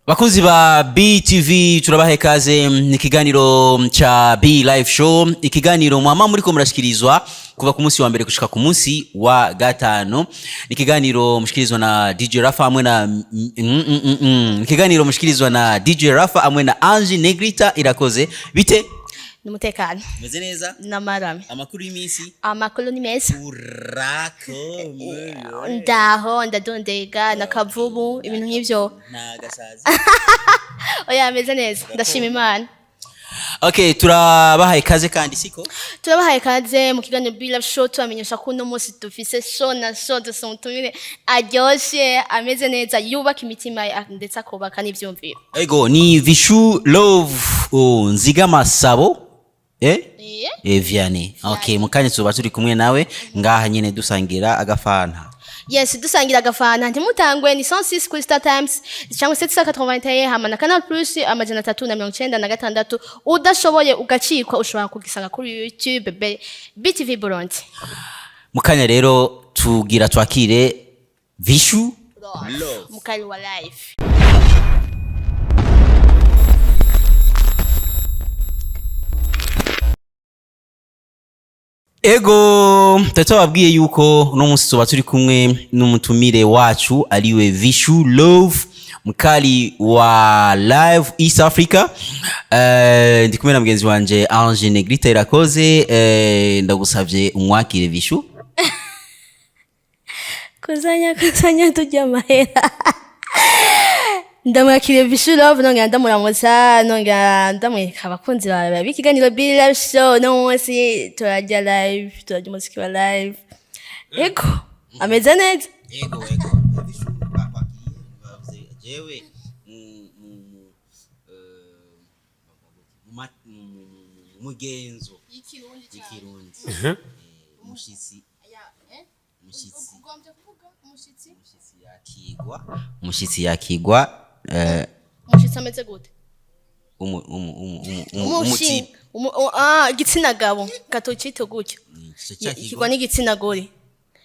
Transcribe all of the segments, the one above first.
Bakunzi ba BTV turabahe kaze ikiganiro cha B Live Show, ikiganiro mwama muri ko murashikirizwa kuva ku munsi wa mbere gushika ku munsi wa gatano. Ikiganiro mushikirizwa na DJ Rafa amwe na ikiganiro mushikirizwa na DJ Rafa amwe na Ange Negrita Irakoze. Bite? Numutekano. Meze neza? Namarame. Amakuru y'imisi? Amakuru ni meza. Urakomeye. Ndaho ndadondega nakavubu ibintu nk'ivyo. Nagasazi. Oya meze neza. Ndashima Imana. Okay, turabahaye kaze kandi siko? Turabahaye kaze mu kiganiro B Live Show turamenyesha ko no munsi dufise show na show dusuntumire aryoshe ameze neza yubaka imitima ndetse akobaka n'ivyumviro. Ego ni Vishu Love Nzigama Sabo. Vianney. Okay, mukanye tuba turi kumwe nawe ngaha nyine dusangira agafana. Yes, dusangira agafana ntimutangwe ni 106 kuri Star Times cyangwa 781 hama na Canal Plus amajana 396 udashoboye ugacikwa ushobora kugisanga kuri YouTube BTV Burundi. Mukanya rero tugira twakire Vishu Love mukali wa live. Ego tatawabwiye yuko no munsi tuba turi kumwe n'umutumire wacu aliwe Vishu Love mukali wa Live East Africa. Ndi kumwe na mugenzi wanje Ange Negrita Irakoze. Ndagusavye umwakire Vishu. Kuzanya tujya mahera. Ndamwakire Vishu Love nonga ndamuramutsa nonga ndamweka abakunzi bawe bikiganiro B Live Show no munsi turajya live turajya umuziki wa live. Ego ameze neza. Ego Vishu bakwakiye jewe mugenzo ikirundi umushitsi yakigwa umushitsi ameze gute? umuti igitsina gabo katocito gutyo kigwa n'igitsina gore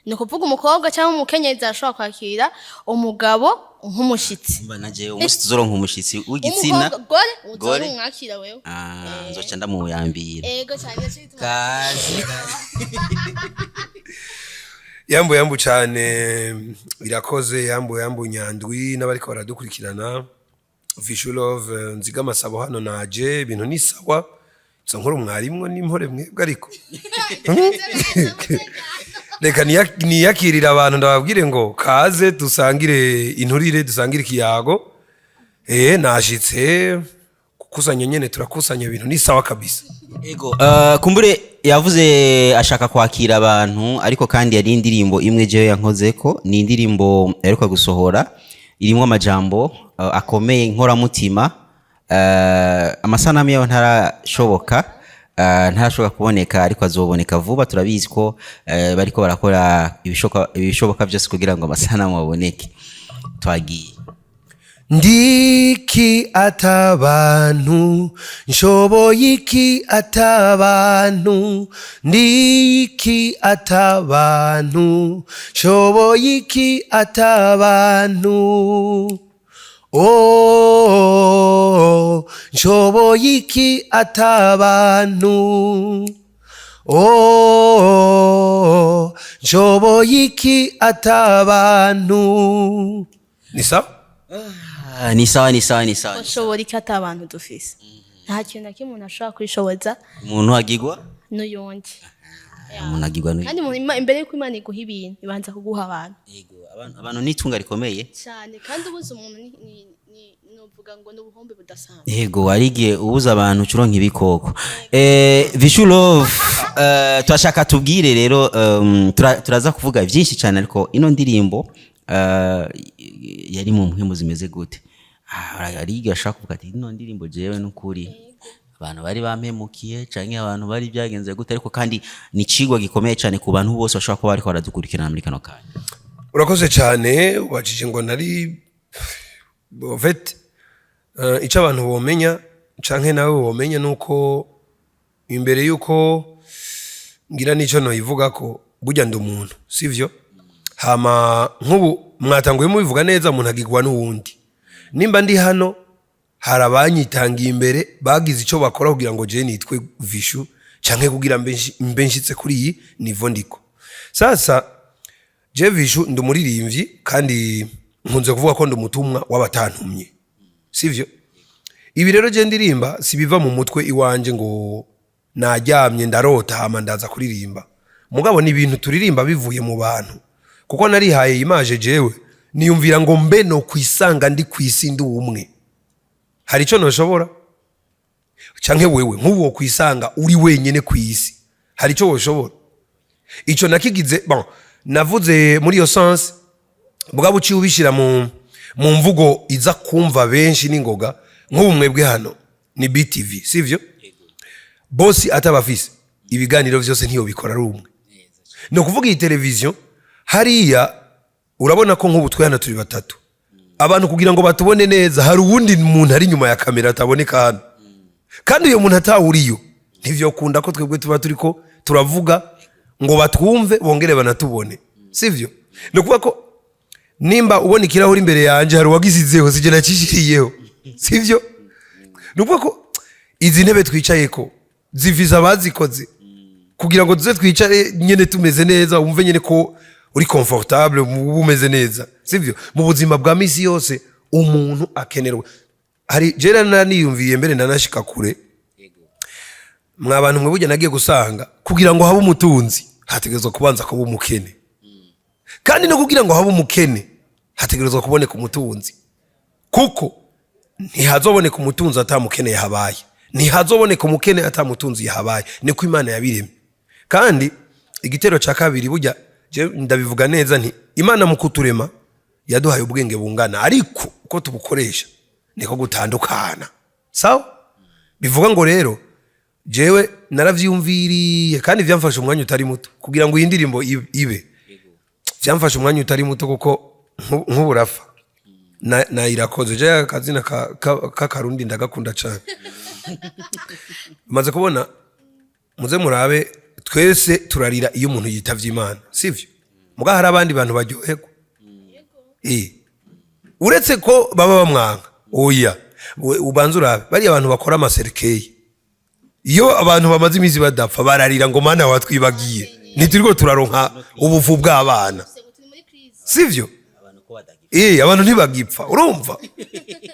ni kuvuga umukobwa cyangwa umukenyezi ashobora kwakira umugabo nk'umushitsi. Mba naje umushitsi uzoronka umushitsi w'igitsina gore umwakira wewe nzoca ndamuyambira. Ego cyane kazi yambu cyane Irakoze yambu Nyandwi n'abariko baradukurikirana. Vishu Love Nzigama Sabo hano naje ibintu ni sawa izo nkuru mwarimwo n'impore mwebwe ariko reka niyakirira abantu ndababwire ngo kaze dusangire inturire dusangire ikiyago. Nashitse kukusanya nyene turakusanya ibintu ni sawa kabisa. Ego kumbure yavuze ashaka kwakira abantu ariko kandi yari indirimbo imwe jewe yankozeko ni indirimbo yaruka gusohora irimo amajambo akomeye inkoramutima. Amasanamu yawe ntarashoboka kuboneka ariko azoboneka vuba. Turabizi ko bariko barakora ibishoboka byose kugira ngo amasanamu aboneke. Twagiye. Ndiki atabantu nshoboye iki atabantu ndiki atabantu nshoboye iki atabantu nshoboye iki atabantu nshoboye iki atabantu. Ni sawa? Ni sawa. ushobora ikata abantu dufise nta kintu na kimwe ashobora kwishoboza umuntu agigwa n'uyundi. umuntu agigwa n'uyundi kandi imbere yuko Imana iguha ibintu ibanza kuguha abantu. Yego abantu nitunga rikomeye cyane kandi ubuze umuntu nuvuga ngo n'ubuhombe budasanzwe. Yego warigiye ubuza abantu curonka ibikoko. Vishu Love twashaka tubwire rero turaza kuvuga byinshi cyane ariko ino ndirimbo yari mu mpemu zimeze gute? Ariga ashaka kuvuga ati ino ndirimbo jewe n'ukuri abantu bari bampemukiye canke abantu bari byagenze gute, ariko kandi ni cigwa gikomeye cyane ku bantu bose bashaka kuba bariko baradukurikirana muri kano kanya. Urakoze cyane wajije ngo nari bovet ico abantu bomenya canke nawe bomenya nuko imbere yuko ngira nico no ivuga ko burya ndumuntu sivyo. Hama nk'ubu mwatanguye mubivuga neza umuntu agigwa n'uwundi nimba ndi hano hari abanyitangiye imbere bagize icyo bakora kugira ngo je nitwe Vishu canke kugira mbe nshitse kuri iyi nivo ndiko. Sasa je Vishu ndi umuririmbyi kandi nkunze kuvuga ko ndi umutumwa w'abatantumye, sivyo? Ibi rero je ndirimba sibiva mu mutwe iwanje ngo naryamye ndarota hama ndaza kuririmba. Mugabo ni ibintu turirimba bivuye mu bantu, kuko narihaye image jewe niyumvira ngo mbe no kwisanga ndi kwisi ndi umwe. Hari ico noshobora canke wewe nk'uwo kwisanga uri wenyene kwisi, hari ico woshobora? Ico nakigize bon, navuze muri yo sens bwa buci ubishira mu mvugo iza kumva benshi ningoga. Nk'ubumwe bwe hano ni BTV, sivyo? Bosi atabafise ibiganiro vyose ntiyo bikora rumwe. No kuvuga iyi televiziyo hariya urabona ko nk'ubu twe hano turi batatu. Abantu kugira ngo batubone neza hari uwundi muntu ari nyuma ya kamera ataboneka hano. Kandi uyo muntu atawuriyo ntivyo kunda ko twebwe tuba turiko turavuga ngo batwumve bongere banatubone, sivyo? No kuvuga ko nimba ubona ikirahuri imbere yanje hari wagisizeho sije nacishiriyeho, sivyo? No kuvuga ko izi ntebe twicayeko ziviza bazikoze kugira ngo tuze twicare nyene tumeze neza, umve nyene ko uri comfortable umeze neza, sivyo? Mu buzima bwa misi yose umuntu akenerwa. Hari jera naniyumviye mbere nanashika kure. Mwabantu mwe burya nagiye gusanga kugira ngo habe umutunzi hategerezwa kubanza kuba umukene. Kandi no kugira ngo habe umukene hategerezwa kuboneka umutunzi. Kuko ntihazoboneka umutunzi atamukene yahabaye. Ntihazoboneka umukene atamutunzi yahabaye. Niko Imana yabiremye. Kandi igitero ca kabiri burya je ndabivuga neza nti Imana mu kuturema yaduhaye ubwenge bungana, ariko uko tubukoresha niko gutandukana. Sawa? Bivuga ngo rero jewe naravyumviriye kandi vyamfasha umwanya utari muto kugira ngo iyi ndirimbo ibe. Vyamfasha umwanya utari muto kuko nk'uburafa na irakoze je akazina kakarundi ndagakunda cyane. Maze kubona muze murabe twese turarira iyo umuntu yitavye Imana, sivyo? Muga hari abandi bantu baryoherwa. Uretse ko baba bamwanga. Oya, ubanza urabe bari abantu bakora amaserikeye. Iyo abantu bamaze imizi badapfa bararira ngo Mana watwibagiye. Nituriko turaronka ubuvu bw'abana. Sivyo? Abantu ntibagipfa, urumva?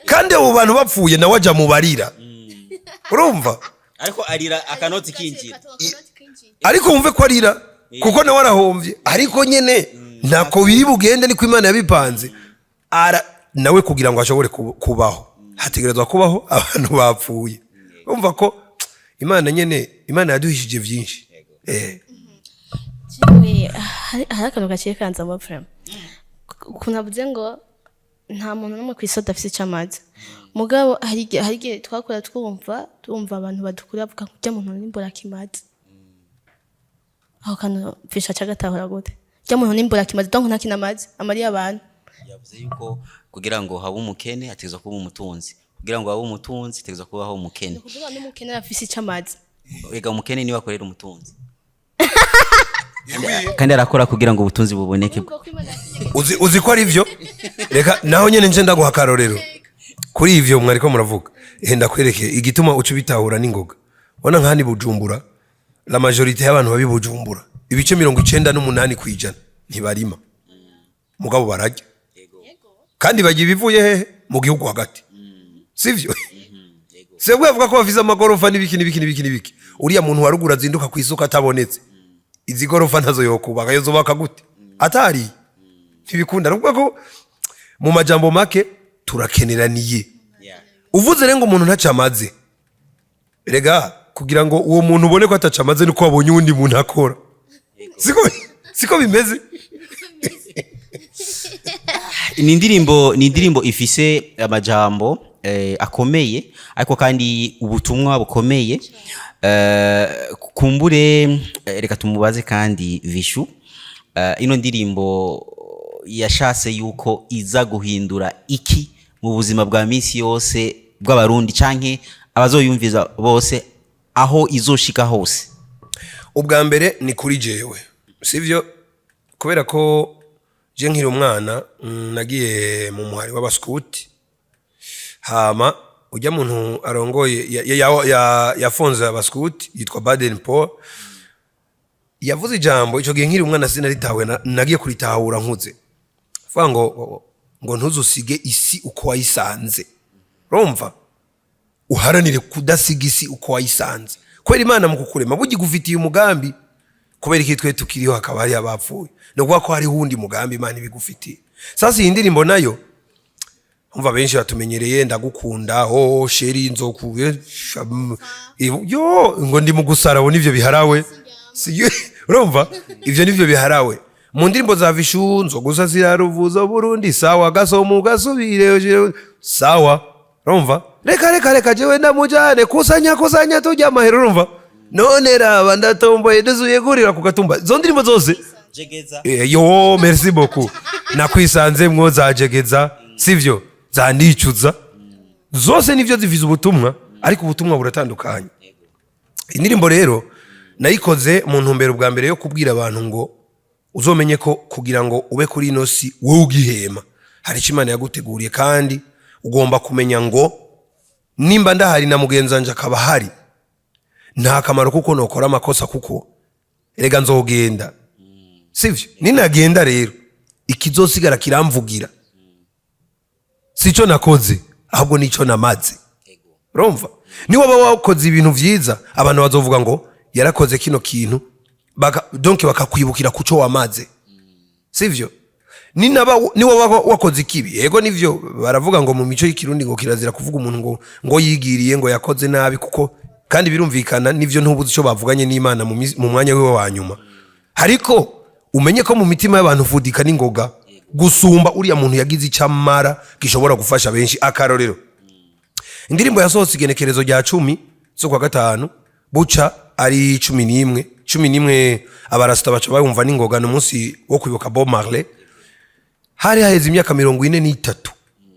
Kandi abo bantu bapfuye nawe aja mu barira. Urumva? Ariko arira akanoti kinjira. Ariko umve ko arira kuko nawe arahomvye. Ariko nyene ntako biri bugende niko Imana yabipanze. Nawe kugira ngo ashobore kubaho hategerezwa kubaho abantu bapfuye. Urumva ko Imana nyene Imana yaduhishije vyinshi. Jewe hari akantu gaciye kanza amapfram. Kunavuze ngo nta muntu numwe kwisoda afise cyamaze. Mugabo hari twakora twumva abantu badukura bavuga kujya muntu nimbora kimaze. Aho kantu fisha cagatahora gute? Kujya muntu nimbora kimaze donc nta kinamaze amari abantu. Yavuze yuko kugira ngo habe umukene hategezwa kuba umutunzi. Kugira ngo habe umutunzi hategezwa kuba aho umukene. Kuvuga n'umukene afise cyamaze. Ega umukene niwe akorera umutunzi. Kandi arakora kugira ngo ubutunzi buboneke. Uzi ko ari byo? Reka naho nyene nje ndaguha karorero. Kuri ivyo mwariko muravuga. Ndakwereke igituma ucu bitahura n'ingoga. Bona nkani Bujumbura, la majorité y'abantu babi Bujumbura. Ibice 98 kwijana ntibarima. Mugabo barajya. Kandi bagiye bivuye hehe mu gihugu hagati. Sivyo? Sebwe avuga ko bafise amagorofa n'ibiki. Uriya muntu warugura zinduka kwisuka atabonetse. Izi gorofa ntazo yokubaka yozubaka gute? Atari ntibikunda nubwo ko mu majambo make turakeneraniye. Uvuze rengo umuntu ntacamaze. Rega kugira ngo uwo muntu ubone ko atacamaze nuko wabonye undi muntu akora. Siko bimeze. Ni indirimbo ifise amajambo akomeye ariko kandi ubutumwa bukomeye. Kumbure reka tumubaze kandi Vishu, ino ndirimbo yashase yuko iza guhindura iki mu buzima bwa misi yose bw'abarundi canke abazoyumviza bose aho izoshika hose? Ubwa mbere ni kuri jewe, sivyo? Kubera ko je nkiri umwana nagiye mu muhari w'abaskuti hama ujya muntu arongoye yafonze abaskuti yitwa Baden Paul yavuze ijambo ico gihe nkiri umwana sinaritawe nagiye kuritahura nkuze vuga ngo ntuzusige isi uko wayisanze urumva uharanire kudasiga isi uko wayisanze kwera Imana mu kukurema bugi gufitiye umugambi kubera iki twe tukiriho hakaba hari abapfuye no kuvuga ko hari hundi mugambi Imana ibigufitiye sasa iyi ndirimbo nayo umva benshi batumenyereye ndagukunda sheri nzokuye yo ngo ndi mu gusara bo nivyo biharawe urumva ivyo nivyo biharawe mu ndirimbo za Vishu nzogusa ziraruvuza Burundi sawa gasomu gasubire sawa urumva reka jewe ndamujane kusanya tujya amahero urumva none raba ndatomboye duzuye gurira ku gatumba zo ndirimbo zose jegeza yo merci beaucoup nakwisanze mwo za jegeza sivyo zandicuza zose nivyo ziviza ubutumwa ariko ubutumwa buratandukanye indirimbo rero nayikoze mu ntumbero bwa mbere yo kubwira abantu ngo uzomenye ko kugira ngo ube kuri ino si wowe ugihema hari Imana yaguteguriye kandi ugomba kumenya ngo nimba ndahari na mugenzanje akaba hari nta kamaro kuko nokora amakosa kuko erega nzogenda sivyo ninagenda rero ikizosigara kiramvugira sico nakoze ahubwo nico namaze urumva ni waba wakoze ibintu vyiza abantu bazovuga ngo yarakoze kino kintu donc bakakwibukira kuco wamaze sivyo ni waba wakoze ikibi yego nivyo baravuga ngo mu mico y'ikirundi ngo kirazira kuvuga umuntu ngo yigiriye ngo yakoze nabi kuko kandi birumvikana nivyo ntubuze ico bavuganye n'Imana mu mwanya wiwe wa nyuma hariko umenye ko mu mitima y'abantu fudika n'ingoga gusumba uriya muntu yagize icamara gishobora gufasha benshi akarorero indirimbo yasohotse igenekerezo rya 10 zo kwa gatanu buca ari 11 abarasta baca bayumva n'ingoga no munsi wo kwibuka Bob Marley hari haheze imyaka 43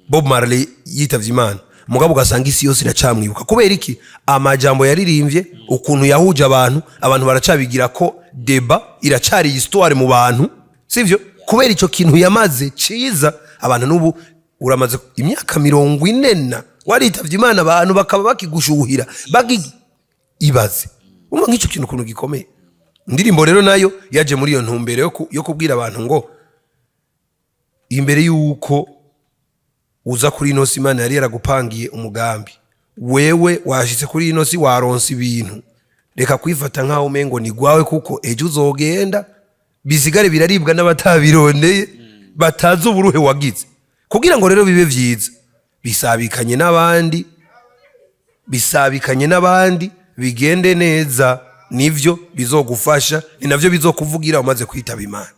Bob Marley yitavye Imana mugabo gasanga isi yose iracamwibuka kubera iki amajambo yaririmbye ukuntu yahuje abantu baracabigira ko deba iracari histoire mu bantu sivyo kubera ico kintu yamaze ciza abantu nubu uramaze imyaka 40 waritavye Imana abantu bakaba bakigushuhira ibaze umva nk'ico kintu kuntu gikomeye indirimbo rero nayo yaje muri iyo ntumbero yo kubwira abantu ngo imbere yuko uza kuri ino si Imana yari yaragupangiye umugambi wewe washitse kuri ino si waronse ibintu reka kwifata nkaho umengo ni gwawe kuko ejo uzogenda bisigare biraribwa n'abatabirondeye batazi uburuhe wagize kugira ngo rero bibe vyiza bisabikanye n'abandi bigende neza nivyo bizogufasha ni navyo bizokuvugira umaze kwitaba Imana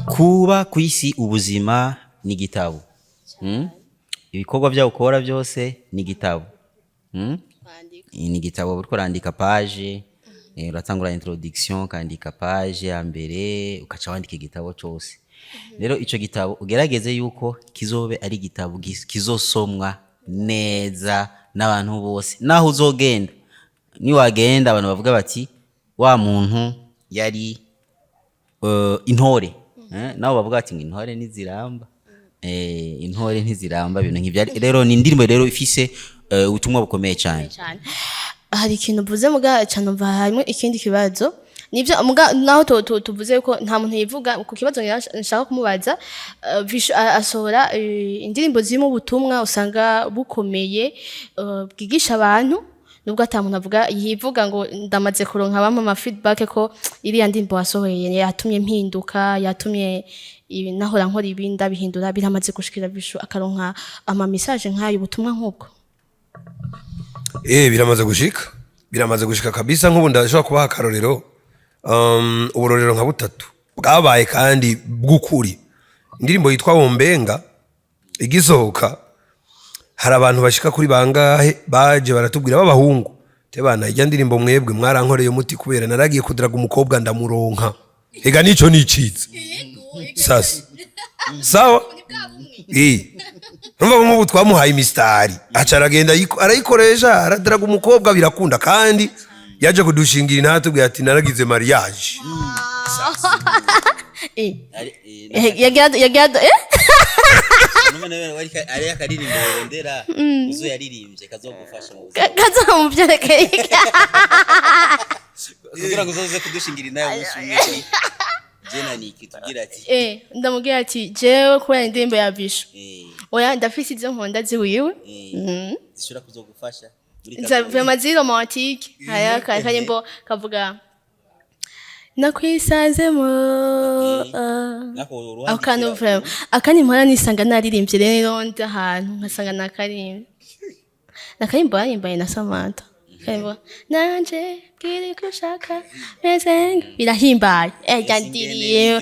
kuba kwisi ubuzima ni gitabo ibikorwa bya ukora byose ni gitabo ni gitabo buriko randika page uratangura introduction kandika page ya mbere ukaca wandika igitabo cyose rero ico gitabo ugerageze yuko kizobe ari gitabo kizosomwa neza n'abantu bose naho uzogenda ni wagenda abantu bavuga bati wa muntu yari intore naho bavuga ati ngo intore ntiziramba intore ntiziramba ibintu nk'ibyo rero ni indirimbo rero ifise ubutumwa bukomeye cyane hari ikintu uvuze muga cyane umva harimo ikindi kibazo nibyo muga naho tuvuze ko nta muntu yivuga ku kibazo nshaka kumubaza asohora indirimbo zirimo ubutumwa usanga bukomeye bwigisha abantu nubwo atamuntu avuga yivuga ngo ndamaze kuronka bamama feedback ko iriya ndirimbo wasohoye yatumye mpinduka yatumye nahora nkora ibinda bihindura biramaze gushikira Vishu akaronka ama message nkayo ubutumwa nk'ubwo biramaze gushika kabisa nk'ubu ndashobora kubaha akarorero uburorero nka butatu bwabaye kandi bw'ukuri indirimbo yitwa Wombenga igisohoka hari abantu bashika kuri bangahe baje baratubwira b'abahungu tebana ijya ndirimbo mwebwe mwarankoreye umuti kubera naragiye kudiraga umukobwa ndamuronka ega nico nicitse sasa sawa numva nk'ubu twamuhaye imistari aca aragenda arayikoresha aradiraga umukobwa birakunda kandi yaje kudushingira intatubwira ati naragize mariage yagiye ari akaririmbo wendera uzo yaririmbye kazogufasha mu buzima kazomuvyerekeye kugira ngo uzoze kudushingira nayo musumye jena niki tugira ati ndamubwira ati jewe kubera indirimbo ya Bisho oya ndafise izo nkunda ziwiwe zishobora kuzogufasha vraiment zi romantique haya kanyimbo kavuga nakwisanzemo akano vraiment akani mpora nisanga naririmbye rero ndi ahantu nkasanga nakarimbo yarimbaye na Samantha kayimbo nanje kiri kushaka meze birahimbaye yandiriye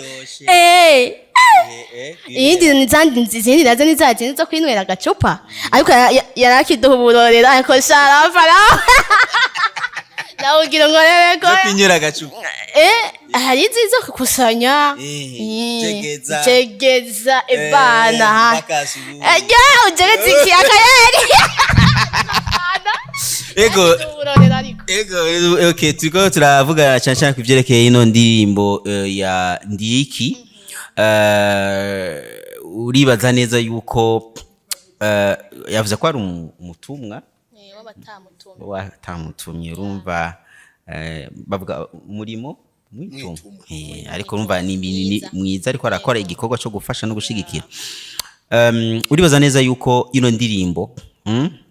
izindi nazo nizaje zo kwinywera agacupa ariko yarakiduha uburorera ariko sharafara nawe ugira ngo rebe ko kwinywera agacupa hari izizo kukusanya tegeza ebana ugeretse iki akayeri okay turiko turavuga cyane kuvyerekeye ino ndirimbo ya Ndiki uribaza neza yuko yavuze ko ari umutumwa watamutumye urumva bavuga umurimo ariko urumva ni mwiza ariko arakora igikorwa cyo gufasha no gushigikira uribaza neza yuko ino ndirimbo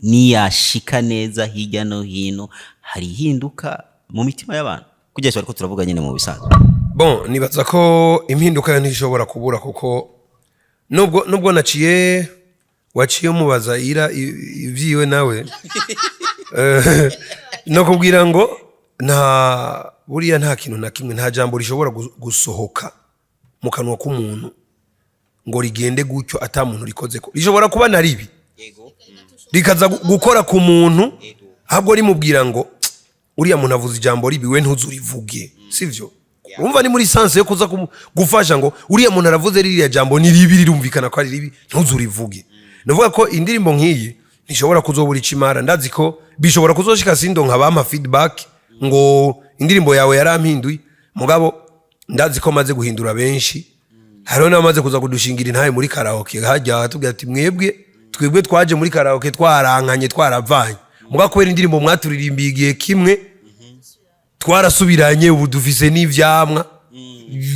niyashika neza hirya no hino hari hinduka mu mitima y'abantu kugeza ariko turavuga nyine mu bisanzwe bon nibaza ko impinduka yo ntishobora kubura kuko nubwo waciye umubaza ira ivyiwe nawe no kubwira ngo buriya nta kintu na kimwe nta jambo rishobora gusohoka mu kanwa k'umuntu ngo rigende gutyo ata muntu rikoze ko rishobora kuba na ribi rikaza gukora ku muntu ahubwo rimubwira ngo uriya muntu avuze ijambo ribi we ntuzurivuge sivyo umva ni muri sense yo kuza gufasha ngo uriya muntu aravuze ririya jambo ni ribi rirumvikana ko ari ribi ntuzurivuge navuga ko indirimbo nkiyi nishobora kuzobura icimara ndazi ko bishobora kuzoshika sindo nkabama feedback ngo indirimbo yawe yarampinduye mugabo ndazi ko maze guhindura benshi hariho namaze kuza kudushingira intaye muri karaoke hajya tubwira ati twebwe twaje muri karaoke twarankanye twaravanye mugabo kubera indirimbo mwaturirimbiye igihe kimwe twarasubiranye ubu dufise n'ivyamwa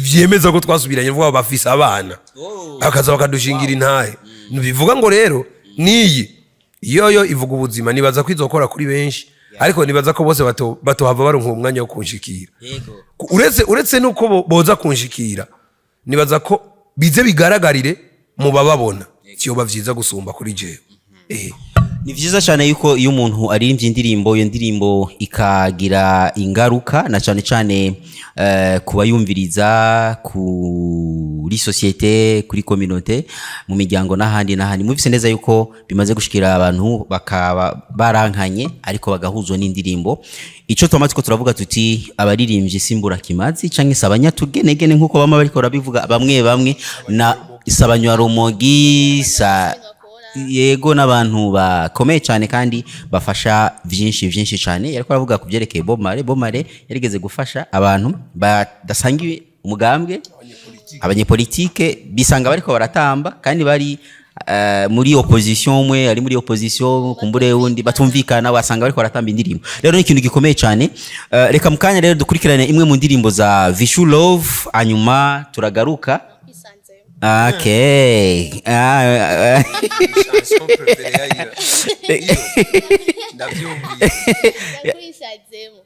vyemeza ko twasubiranye vuba bafise abana bakaza bakadushingira intaye bivuga ngo rero niyi yoyo ivuga ubuzima nibaza ko izokora kuri benshi ariko nibaza ko bose batohava baronka umwanya wo kunshikira uretse nuko boza kunshikira nibaza ko bize bigaragarire mu bababona cyoba vyiza gusumba kuri jewe ni vyiza cyane yuko iyo umuntu aririmvye indirimbo iyo ndirimbo ikagira ingaruka na cyane kubayumviriza kuri societe kuri communauté mu miryango n'ahandi muvise neza yuko bimaze gushikira abantu bakaba barankanye ariko bagahuzwa n'indirimbo ico twamatsiko turavuga tuti abaririmbye simbura kimazi canke sabanyatugenegene nkuko bama bariko rabivuga bamwe na isabanywa rumogi yego n'abantu bakomeye cyane kandi bafasha byinshi cyane yariko aravuga kuvyerekeye Bomare yarigeze gufasha abantu badasangiwe umugambwe abanyepolitike bisanga bariko baratamba kandi bari muri opposition umwe ari muri opposition kumbure wundi batumvikana wasanga bariko baratamba indirimbo rero ni ikintu gikomeye cyane reka mukanya rero dukurikirane imwe mu ndirimbo za Vishu Love anyuma turagaruka. Okay.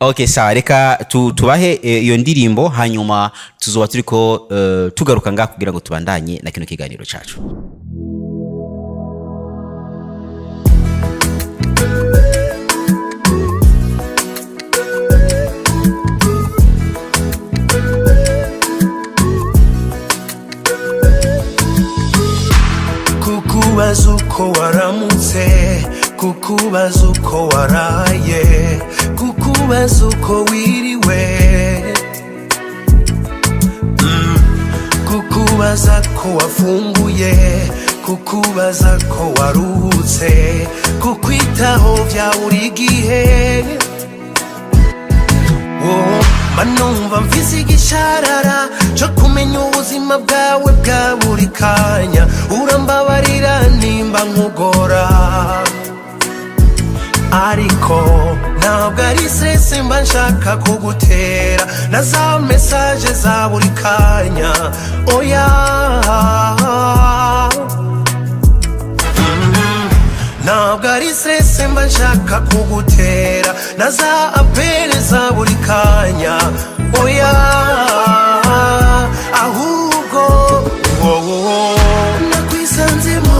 Okay, sawa reka tubahe iyo ndirimbo hanyuma tuzoba turiko tugaruka ngaho kugira ngo tubandanye na kino kiganiro cacu. Kukubaza uko waramutse, kukubaza uko waraye, kukubaza uko wiriwe, kukubaza ko wafunguye, kukubaza ko waruhutse, kukwitaho bya buri gihe. manumva mfise igisharara cyo kumenya ubuzima bwawe bwa buri kanya urambabarira nimba nkugora ariko ntabwo ari stress mba nshaka kugutera na za message za buri kanya oya ntabwo ari stress mba nshaka kugutera na za appel za buri kanya oya ahubwo nakwisanzemo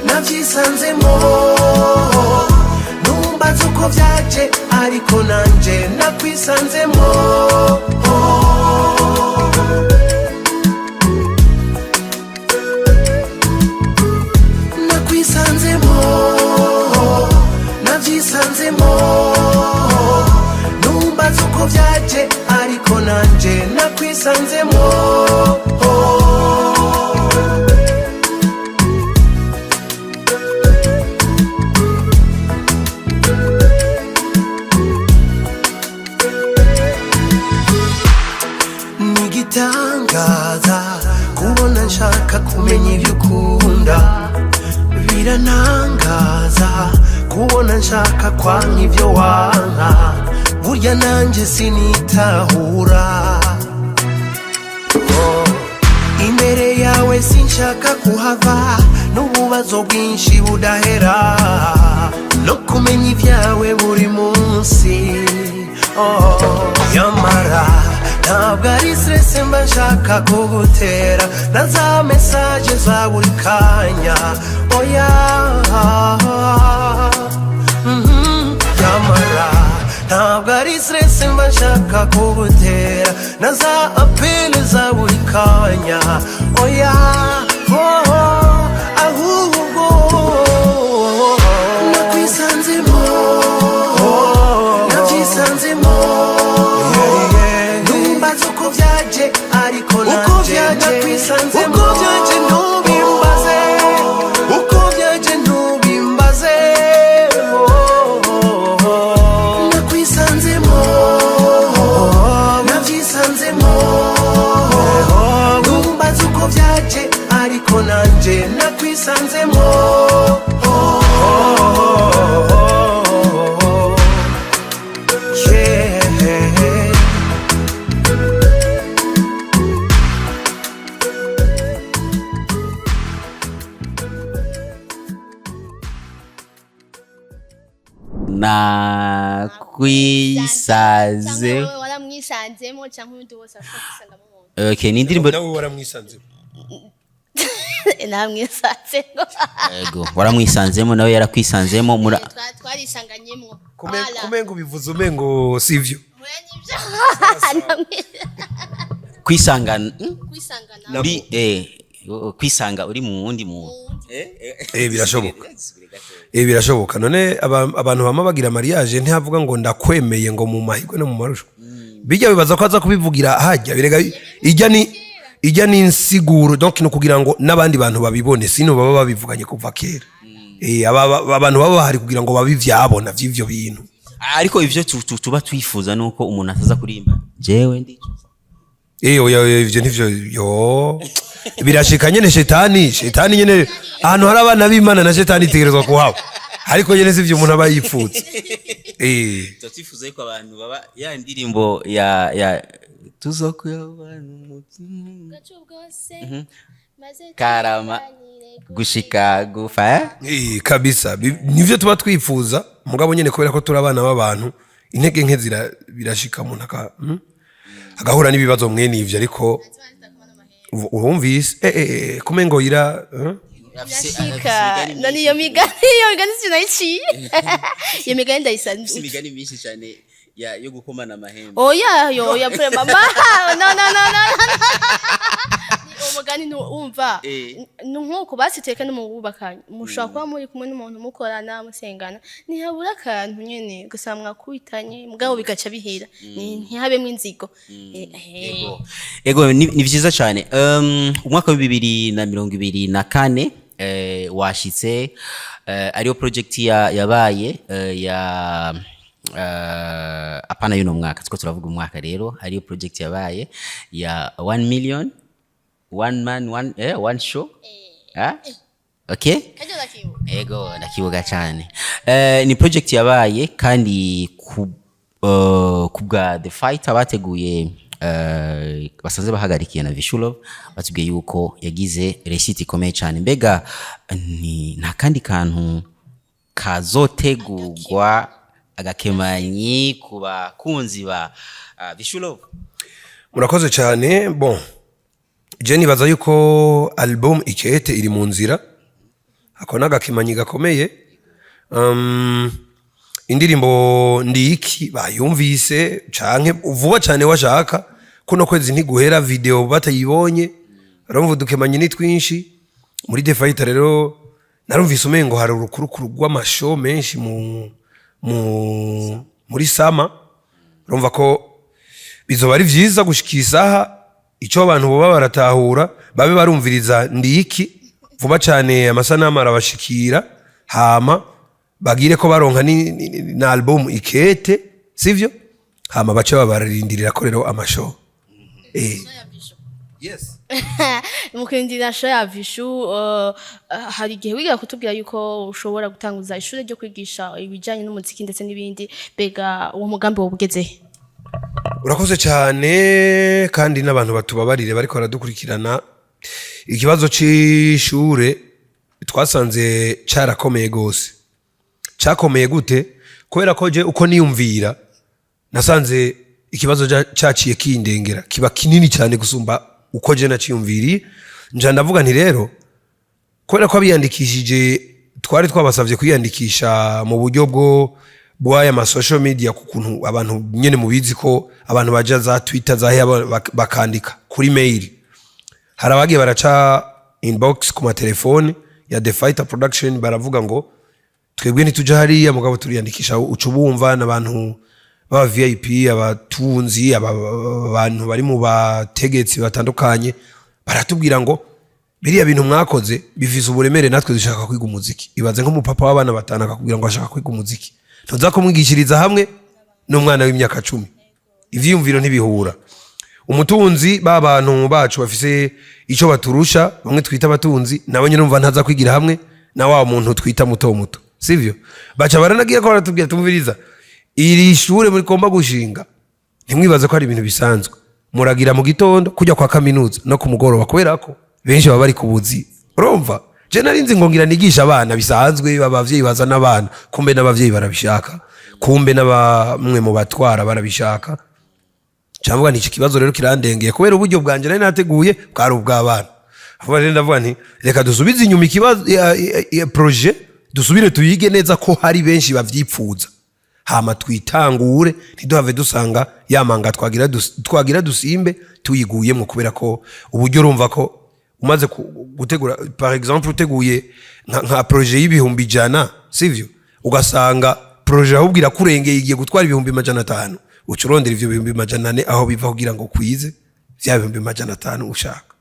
navyisanzemo numbaza uko vyaje ariko nanje nakwisanzemo nakwisanzemo navyisanzemo numbaza uko vyaje ariko nanje nakwisanzemo nigitangaza kubona nshaka kumenya ibyo ukunda biranangaza kubona nshaka kwanka ibyo wanka burya nanjye sinitahura imbere yawe sinshaka kuhava n'ububazo bwinshi budahera no kumenya ibyawe buri munsi yamara ntabwo ari stress mba nshaka kugutera na za message za buri kanya oya yamara ntabwo ari stress mba nshaka kugutera na za appel za buri kanya oya ahubwo nakwisanzemo navyisanzemo uko vyaje ariko nanje nakwisanzemo uko vyaje ntubimbaze uko vyaje ntubimbaze nakwisanzemo navyisanzemo numbaza uko vyaje ariko nanje nakwisanzemo nakwisaze waramwisanzemo cyangwa undi wose ashobora kwisangamo umuntu okay ni indirimbo nawe waramwisanzemo namwisanzemo yego waramwisanzemo nawe yarakwisanzemo twarisanganyemo kumengo bivuze umengo sivyo kwisangana kwisangana uri kwisanga uri mu wundi muntu birashoboka birashoboka none abantu bama bagira mariage ntihavuga ngo ndakwemeye ngo mu mahirwe no mu marusho bijya bibaza ko aza kubivugira hajya birega ijya ni insiguro donc no kugira ngo nabandi bantu babibone sino baba babivuganye kuva kera abantu baba bahari kugira ngo babivyabona vy'ivyo bintu ariko ivyo tuba twifuza nuko umuntu asaza kurimba jewe ndi oya ivyo nivyo yo birashika nyene shetani nyene ahantu hari abana b'Imana na shetani itegerezwa kuhaba ariko nyene sivyo umuntu aba yipfutse tutifuza ko abantu baba ya ndirimbo ya tuzokuya abantu mutima karama gushika gufa kabisa nivyo tuba twifuza mugabo nyene kubera ko turi abana b'abantu intege nke birashika umuntu agahura n'ibibazo mwene ivyo ariko urumvise kumengo ira yashika none iyo migani sinayiciye iyo migani ndayisanze imigani myinshi cyane yo gukomana amahembe oya pre mama no umugani numva nkuko basiteka no mububakanye mushaka kuba muri kumwe n'umuntu mukorana musengana ntihabura akantu nyene gusamwa kwitanye mugabo bigaca bihira ntihabemwe inzigo ego ni vyiza cyane umwaka wa 2024 washitse ariyo project yabaye apana yuno mwaka tuko turavuga umwaka rero hariyo project yabaye ya 1 million one man one show okay ego ndakibuga cyane ni project yabaye kandi kubwa The Fighter bateguye basanze bahagarikiye na Vishulov batubwiye yuko yagize recite ikomeye cyane mbega ni nta kandi kantu kazotegurwa agakemanyi ku bakunzi ba Vishulov. Murakoze cyane. Bon je nibaza yuko album Ikete iri mu nzira akona agakemanyi gakomeye. Indirimbo ndi iki bayumvise canke vuba cyane washaka kuno kwezi ntiguhera video batayibonye urumva dukemanyi ni twinshi muri The Fighter rero narumvise umengo hari urukurukuru rw'amashow menshi muri sama urumva ko bizoba ari vyiza gushikisa ico abantu bo baratahura babe barumviriza ndi iki vuba cyane amasanamu arabashikira hama bagire ko baronka na album Ikete sivyo hama bace babarindirira ko rero amashow yes mukindira show ya Vishu hari igihe wiga kutubwira yuko ushobora gutanguza ishure ryo kwigisha ibijanye n'umuziki ndetse n'ibindi bega uwo mugambi wobugeze. Urakoze cyane kandi n'abantu batubabarire bariko baradukurikirana ikibazo c'ishure twasanze carakomeye gose cyakomeye gute kubera ko je uko niyumvira nasanze ikibazo cyaciye kindengera kiba kinini cyane gusumba uko je naciyumviriye nja ndavuga nti rero kubera ko abiyandikishije twari twabasavye kwiyandikisha mu buryo bw'aya ma social media kukuntu abantu nyene mubizi ko abantu baja za Twitter za bakandika kuri mail harabagiye baraca inbox ku matelefone ya The Fighter Production baravuga ngo twebwe ntituja hariya mugabo turiyandikisha ucubumva n'abantu ba VIP abatunzi abantu bari mu bategetsi batandukanye baratubwira ngo biriya bintu mwakoze bivize uburemere natwe dushaka kwiga umuziki ibaze nko mu papa w'abana batana akakubwira ngo ashaka kwiga umuziki ntuza kumwigishiriza hamwe n'umwana w'imyaka 10 ivyiyumviro ntibihura umutunzi b'abantu bacu bafise ico baturusha bamwe twita abatunzi nabo nyine numva ntaza kwigira hamwe na wa muntu twita muto sivyo baca baranagiye ko baratubwira tumviriza iri shure muri komba gushinga ntimwibaze ko ari ibintu bisanzwe muragira mu gitondo kujya kwa kaminuza no ku mugoroba kubera ko benshi baba bari kubuzi urumva je narinzi ngongira nigisha abana bisanzwe abavyeyi bazana abana kumbe n'abavyeyi barabishaka kumbe n'abamwe mu batwara barabishaka cyangwa ni iki kibazo rero kirandengeye kubera uburyo bwanje nari nateguye bwari ubw'abana avuga rero ndavuga nti reka dusubize inyuma ikibazo ya projet dusubire tuyige neza ko hari benshi bavyipfuza hama twitangure ntiduhave dusanga yamanga twagira dusimbe tuyiguyemo kubera ko uburyo urumva ko umaze gutegura par exemple uteguye nka projet y'ibihumbi 100 sivyo ugasanga projet ahubwira kurengeye igiye gutwara ibihumbi 500 ucurondera ivyo bihumbi 400 aho biva kugira ngo kwize vya bihumbi 500 ushaka.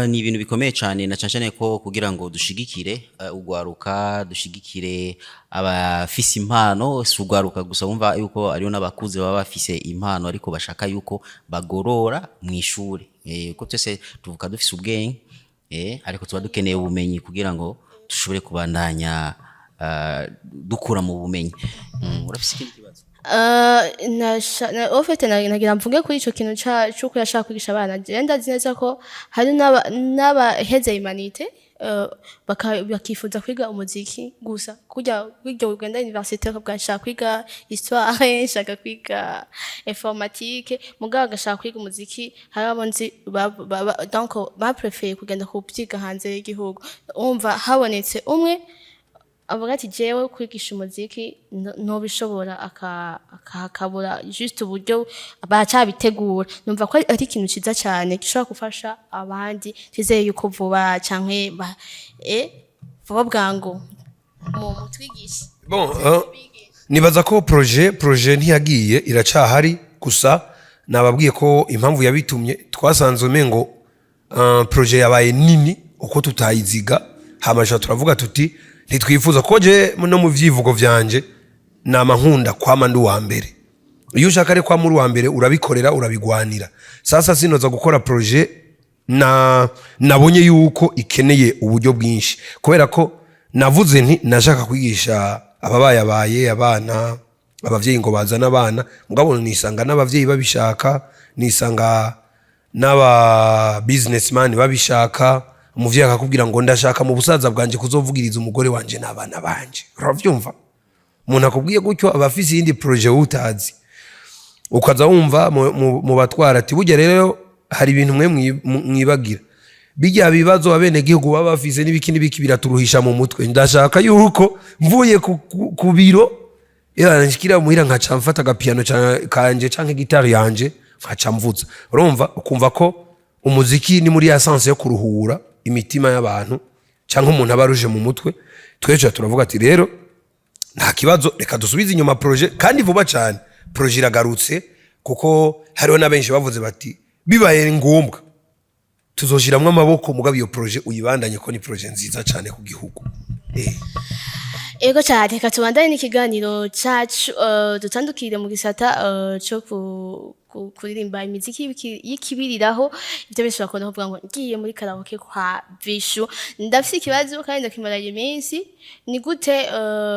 Ni ibintu bikomeye cyane na cyane ko kugira ngo dushigikire ugwaruka dushigikire abafise impano ugwaruka gusa wumva yuko ariyo n'abakuze baba bafise impano ariko bashaka yuko bagorora mu ishuri uko twese tuvuka dufise ubwenge ariko tuba dukeneye ubumenyi kugira ngo dushobore kubandanya dukura mu bumenyi urafise ikindi kibazo ofete nagira mvuge kuri ico kintu cyuko yashaka kwigisha abana genda zineza ko hari n'abaheze humanite bakifuza kwiga umuziki gusa kujya ugenda université bakashaka kwiga histoire shaka kwiga informatique mugabo agashaka kwiga umuziki hari abonzi donc ba préfère kugenda kubyiga hanze y'igihugu umva habonetse umwe avuga ati jewe kwigisha umuziki no bishobora akabura juste uburyo bacabitegura numva ko ari ikintu ciza cyane gishobora gufasha abandi twizeye yuko vuba canke vuba bwango mu mutwigisha. Bon nibaza ko projet ntiyagiye iracahari gusa nababwiye ko impamvu yabitumye twasanze umengo projet yabaye nini uko tutayiziga hamasha turavuga tuti ntitwifuza ko je no mu vyivugo vyanje nama nkunda kwama ndi uwa mbere. Iyo ushaka ari kwama uri uwa mbere urabikorera urabigwanira. Sasa sinoza gukora projet nabonye yuko ikeneye uburyo bwinshi kubera ko navuze nti nashaka kwigisha ababaye abana abavyeyi ngo bazana abana mugabo nisanga n'abavyeyi babishaka nisanga n'aba businessman babishaka umuvyeyi akakubwira ngo ndashaka mu busaza bwanje kuzovugiriza umugore wanje n'abana banje uravyumva umuntu akubwiye gutyo abafisi yindi projet utazi ukaza wumva mu batwara ati burya rero hari ibintu mwe mwibagira bijya bibazo abene gihugu baba bafise n'ibiki biraturuhisha mu mutwe ndashaka yuko mvuye ku biro nshikira muhira nkaca mfata agapiano kanje canke gitari yanje nkaca mvuza urumva ukumva ko umuziki ni muri essence yo kuruhura imitima y'abantu canke umuntu abaruje mu mutwe tweje turavuga ati rero nta kibazo reka dusubize inyuma projet kandi vuba cyane projet iragarutse kuko hariho nabenshi bavuze bati bibaye ngombwa tuzoshiramwe amaboko mugabo iyo projet uyibandanye ko ni projet nziza cyane ku gihugu. Ego cyane reka tubandanye n'ikiganiro cyacu dutandukire mu gisata cyo kuririmba imiziki y'ikibiriraho ibyo benshi bakunda kuvuga ngo ngiye muri karaoke kwa Vishu ndafite ikibazo kandi ndakimaraye iminsi ni gute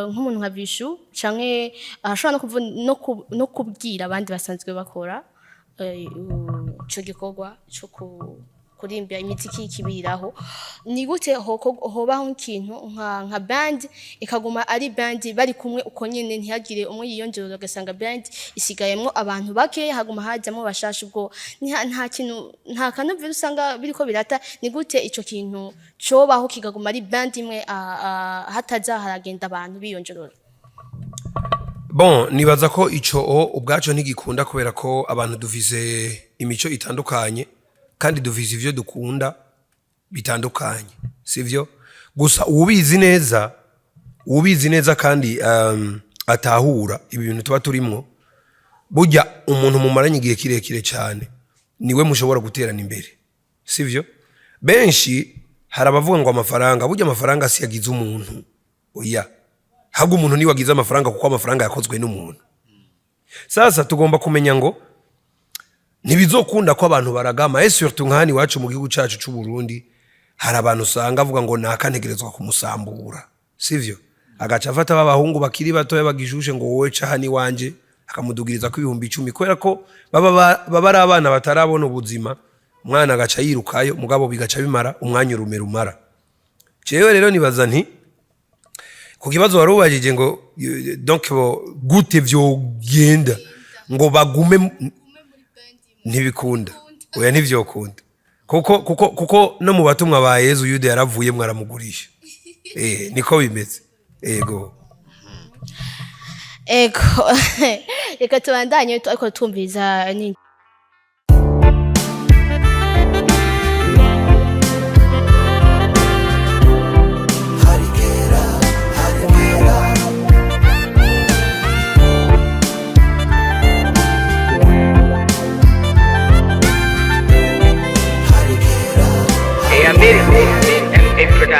nk'umuntu nka Vishu canke ashobora no kubwira abandi basanzwe bakora cyo gikorwa cyo kurimbya imiziki y'ikibiriraho ni gute hobaho ikintu nka band ikaguma ari band bari kumwe uko nyene ntihagire umwe yiyongerera ugasanga band isigayemwo abantu bake haguma hajyamo bashasha ubwo nta kintu nta kanovera usanga biriko birata ni gute ico kintu cobaho kigaguma ari band imwe hataza haragenda abantu biyongerera. Bon nibaza ko ico ubwaco ntigikunda kubera ko abantu dufise imico itandukanye kandi dufise ivyo dukunda bitandukanye sivyo gusa ubizi neza kandi atahura ibi bintu tuba turimwo burya umuntu mumaranye igihe kirekire cyane niwe mushobora guterana imbere sivyo benshi harabavuga ngo amafaranga burya amafaranga si yagize umuntu oya habwo umuntu ni wagize amafaranga kuko amafaranga yakozwe n'umuntu. Sasa tugomba kumenya ngo ntibizokunda ko abantu baragama surtout nkani wacu mu gihugu cyacu cy'u Burundi hari abantu usanga avuga ngo nakantegerezwa kumusambura sivyo agaca afata babahungu bakiri bato yabagishushe ngo wowe cahani wanje akamudugiriza ku 10,000 kubera ko baba ari abana batarabona ubuzima umwana agaca yirukayo mugabo bigaca bimara umwanya rumara. Jewe rero nibaza nti ku kibazo warubajije ngo donc gute vyo genda ngo bagume ntibikunda oya ntivyokunda kuko no mu batumwa ba Yezu Yuda yaravuye mwaramugurisha niko bimeze ego reka tubandanye ariko tumviza ni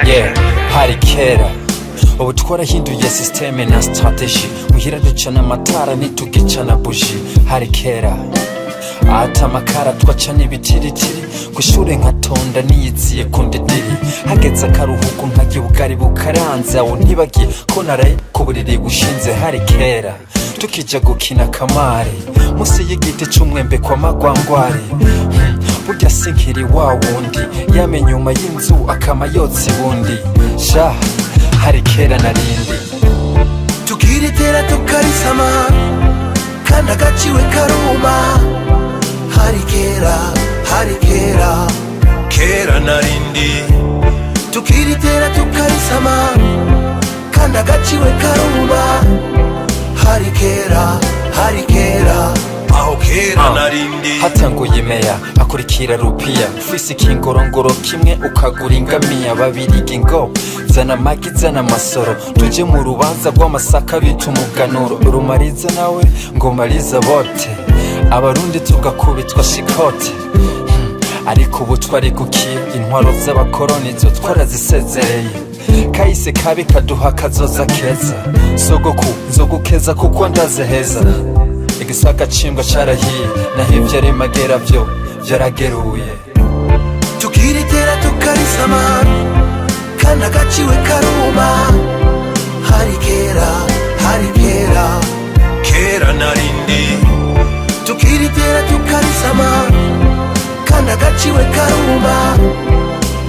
Yeah, hari kera ubu twarahinduye systeme na strategy muhira ducana amatara nitugicana buji hari kera ata makara twacana ibitiritiri kushure nkatonda niyiziye kundediri hageze akaruhuko nkagiye ubugari bukaranze aho ntibagiye ko naraye ku buriri bushinze hari kera tukija gukina kamari musi y'igiti c'umwembe kwa magwangwari burya sinkiri wa wundi yame nyuma y'inzu akama yotsi bundi sha hari kera narindi tukiritera tukarisama kandi agaciwe karuma hari kera kera narindi tukiritera tukarisama kandi agaciwe karuma hari kera aho kera narindi hatanguye meya akurikira rupia fisi kingorongoro kimwe ukagura ingamiya babirigi ngo zana magi zana masoro tuje mu rubanza rw'amasaka bita umuganuro rumariza nawe ngo mariza bote abarundi tugakubitwa shikote ariko ubu twari gukira intwaro z'abakoroni zo twarazisezereye kahise kabi kaduha kazoza keza sogoku nzogukeza kuko ndazeheza igisaka cimbwa carahiye naho ivyo ari magera vyo vyarageruye tukiritera tukarisama kandi agaciwe karuma hari kera kera narindi tukiritera tukarisama kandi agaciwe karuma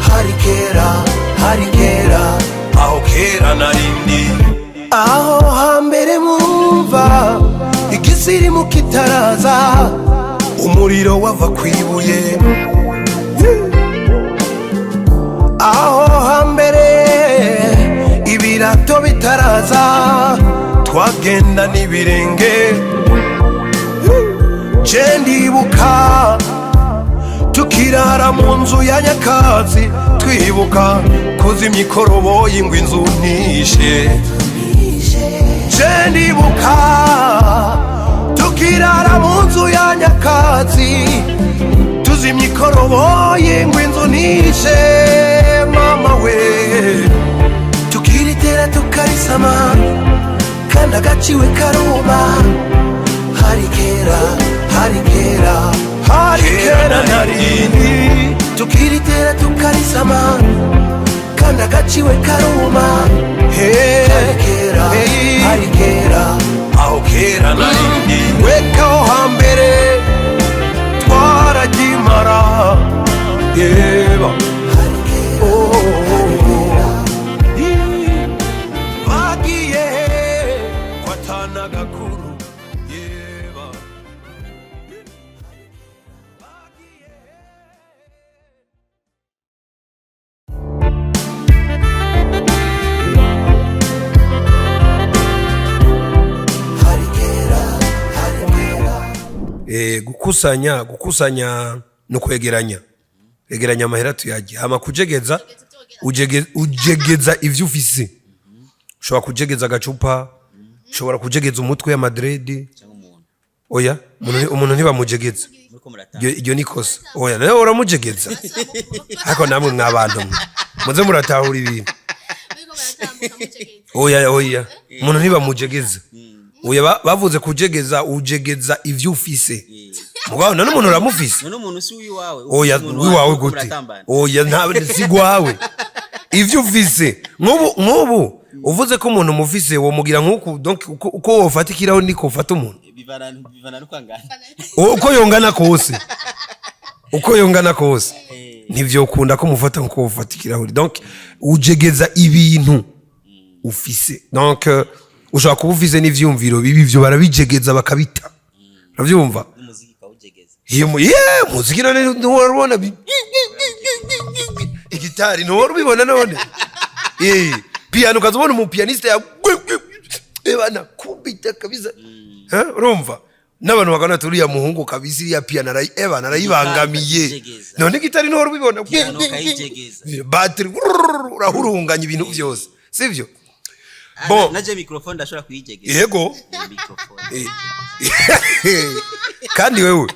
hari kera aho kera narindi aho hambere mwumva igisirimu kitaraza umuriro wava kwibuye aho hambere ibirato bitaraza twagenda n'ibirenge je ndibuka tukirara mu nzu ya nyakatsi twibuka kuzimya ikoroboyi ngo inzu ntishe je ndibuka tukirara mu nzu ya nyakatsi tuzimya ikoroboyi ngo inzu ntishe mama we tukiritera tukarisama kandi agaciwe karuma hari kera narindi tukiritera tukarisama kandi agaciwe karuma hari kera aho kera narindi wekaho hambere twaragimara yeba bagiye kwatana gakuru yeba gukusanya no kwegeranya amahera tuyagiye hama kujegeza ujegeza ivyo ufise ushobora kujegeza agacupa ushobora kujegeza umutwe ya madredi oya umuntu ntibamujegeza iryo nikosa oya nawe uramujegeza ariko namwe mwabantu muze muratahura ibintu oya umuntu ntibamujegeza oya bavuze kujegeza ujegeza ivyo ufise mugabo none umuntu uramufise none umuntu si wiwawe oya wiwawe gute oya nta sigwawe ivyo ufise nk'ubu uvuze ko umuntu mufise wo mugira nk'uko donc uko wofatikiraho niko ufata umuntu bivana nuko angana uko yongana kose ntivyo ukunda ko mufata nko wofatikiraho donc ujegeza ibintu ufise donc ushaka kuba ufise n'ivyumviro bibi vyo barabijegeza bakabita uravyumva muziki none ntiwarubona igitari ntiwarubibona none piano ukazubona umupianiste ebana kubita kabisa urumva n'abantu bagana turiya muhungu kabisa iriya piano arayibangamiye none gitari ntiwarubibona battery urahurunganya ibintu vyose sivyo bon naje microphone ndashobora kuyijegeza yego kandi wewe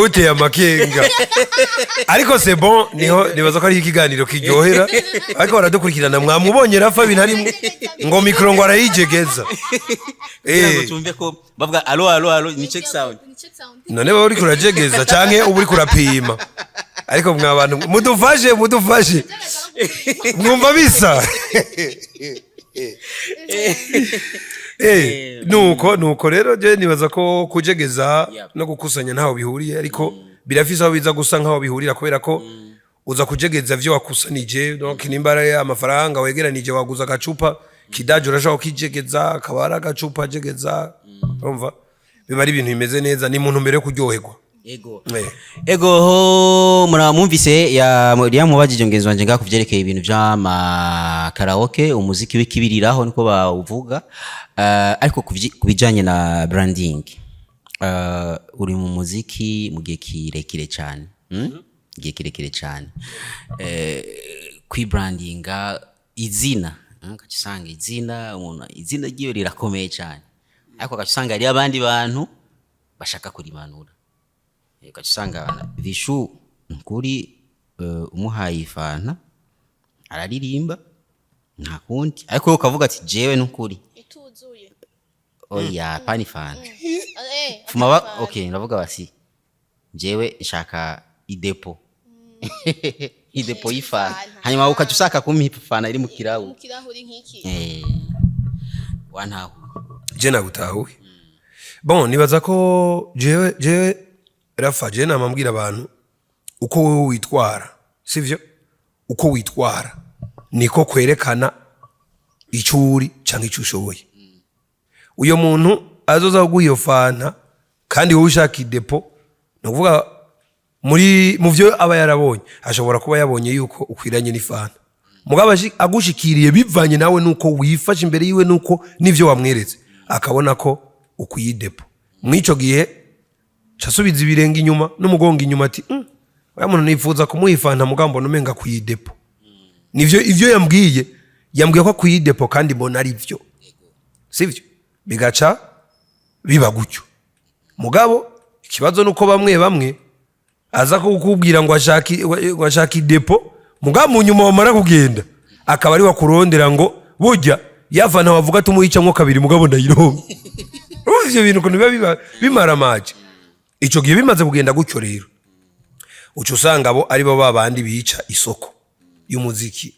uteye amakenga ariko c'est bon nibaza ko ari ikiganiro kiryohera ariko baradukurikirana mwamubonye rafa binari ngo micro ngo arayijegeza tumve ko bavuga allo ni check sound none baba uri kurajegeza canke ubu uri kurapima ariko mwabantu mudufashe mwumva bisa nuko rero je nibaza ko kujegeza no gukusanya ntaho bihuriye ariko birafise aho biza gusa nkaho bihurira kubera ko uza kujegeza vyo wakusanije donc nimbara amafaranga wegeranije waguza agacupa kidaje urashaka kijegeza akabara agacupa jegeza urumva biba ari ibintu bimeze neza ni muntu mbere yo kuryoherwa ego muramumvise ya mubajije ngenzi wanje ngaka kuvyerekeye ibintu vy'ama karaoke umuziki w'ikibiriraho niko bawuvuga ariko kubijanye na branding uri mu muziki mu gihe kirekire cyane kwibrandinga izina ukacusanga izina ryiyo rirakomeye cyane ariko ukacusanga ari abandi bantu bashaka kurimanura ukacusanga Vishu nkuri umuhaye ifana araririmba nta kundi ariko ukavuga ati jewe n'ukuri ituzuye oya pani fana fuma ba okay ndavuga basi jewe nshaka idepo idepo y'ifana hanyuma ukaca usaka kumpa ifana iri mu kirahuri nk'iki wantaho je nagutahuye bon nibaza ko jewe Rafa je namambwira abantu uko wewe witwara sivyo uko witwara niko kwerekana icuri canke icushoboye uyo muntu azoza kuguha iyo fanta kandi wowe ushaka idepo no kuvuga mu vyo aba yarabonye ashobora kuba yabonye yuko ukwiranye n'ifanta mugabo agushikiriye bivanye nawe nuko wifashe imbere yiwe nuko nivyo wamweretse akabona ko ukwiye idepo mwico gihe casubiza ibirenge inyuma n'umugongo inyuma ati oya muntu nifuza kumuha ifanta mugambo numenga kwiye idepo nivyo ivyo yambwiye ko kwiye idepo kandi mbona ari vyo sivyo bigaca biba gutyo mugabo ikibazo nuko bamwe aza kukubwira ngo ashaki depo mugabo mu nyuma wamara kugenda akaba ari wakurondera ngo burya yavana wavuga tumuhicamwo kabiri mugabo ndayironka ivyo bintu ko biba bimara maje ico gihe bimaze kugenda gutyo rero uco usanga abo ari bo babandi bica isoko y'umuziki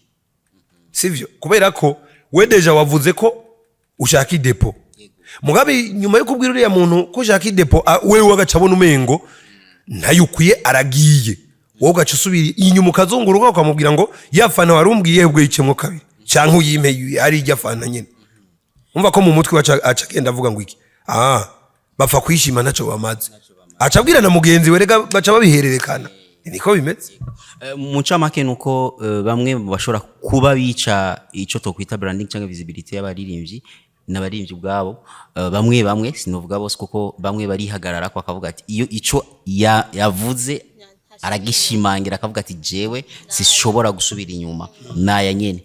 sivyo kubera ko we deja wavuze ko ushaka idepo mugabe nyuma yo kubwira uriya muntu ko ushaka idepo wewe wagacabona umengo ntayukwiye aragiye wowe ugaca usubira inyuma ukazunguruka ukamubwira ngo yafana warumbwiye ubwo yicemwo kabiri canke uyimpe ari irya fana nyene umva ko mu mutwe aca agenda avuga ngo iki bapfa kwishima ntaco bamaze aca abwira na mugenzi we rega baca babihererekana niko bimeze mu ncamake nuko bamwe bashobora kuba bica ico tokwita branding canke visibility y'abaririmbyi n'abaririmbyi ubwabo bamwe sinovuga bose kuko bamwe barihagarara ko akavuga ati iyo ico yavuze aragishimangira akavuga ati jewe sishobora gusubira inyuma naya nyene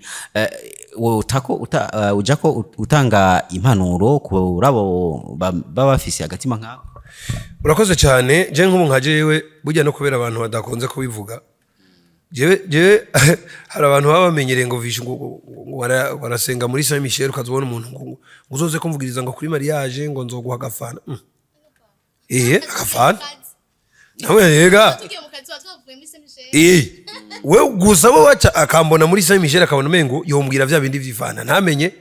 ujako utanga impanuro ku rabo baba bafise agatima nk'ako urakoze cyane je nk'ubu nka jewe burya no kubera abantu badakunze kubivuga jewe hari abantu baba bamenyereye ngo vishe ngo warasenga muri Saint Michel ukazobona umuntu ngo uzoze kumvugiriza ngo kuri mariage ngo nzoguha agafana agafana nawe yega we gusa bo wacha akambona muri Saint Michel akabona mengo yombwira vya bindi vy'ifana ntamenye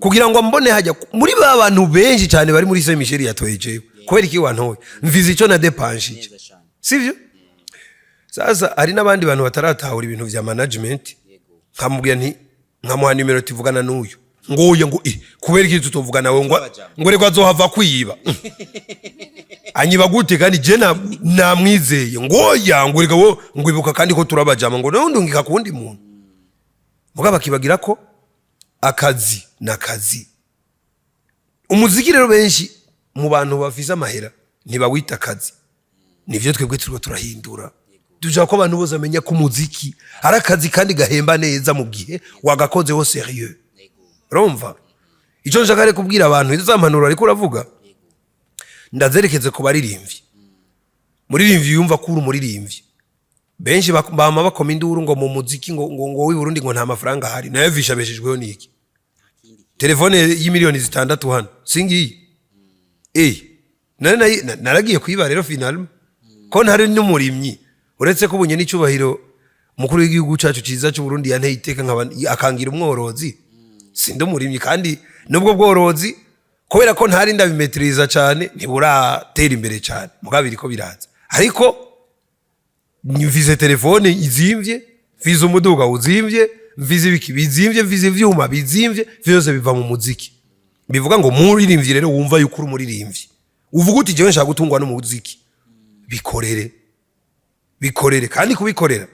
kugira ngo mbone hajya muri ba bantu benshi cyane bari muri Saint Michel yatoyeje kubera iki wantoye mvize ico na depanshije sivyo sasa hari nabandi bantu bataratahura ibintu vya management nkamubwira nti nkamuha nimero tivugana n'uyu ngoye ngo kubera iki tutuvugana we ngo reko azohava kwiba anyiba gute kandi je namwizeye ngoya ngo reka wo ngwibuka kandi ko turabajama ngo none ndungika kundi muntu mugaba kibagira ko akazi nakazi umuziki rero benshi mu bantu bafise amahera ntibawita akazi nivyo twebwe turiko turahindura duja ko abantu bose amenya ko umuziki ari akazi kandi gahemba neza mu gihe wagakozeho serieux urumva ico nshaka rero kubwira abantu izampanuro ariko uravuga ndazerekeze ku baririmbyi muririmbyi yumva ko uri umuririmbyi benshi bama bakoma induru ngo mu muziki ngo w'i Burundi ngo nta mafaranga hari nayo vishabeshejweho niki telefone y'imiliyoni 6 hano singiye naragiye kwiba rero finalement ko ntari n'umurimyi uretse ko bunye n'icubahiro mukuru w'igihugu cyacu ciza cy'u Burundi yanteye iteka akangira umworozi sindi umurimyi kandi nubwo bworozi kubera ko ntari ndabimetriza cyane ntiburatera imbere cyane mugabiri ko biraza ariko mvize telefone izimvye mvize umuduga uzimvye mvize ibiki bizimvye mvize ivyuma bizimvye vyose biva mu muziki bivuga ngo muririmbyi rero wumva yuko uri umuririmbyi uvuga uti jewe nshaka gutungwa n'umuziki bikorere kandi kubikorera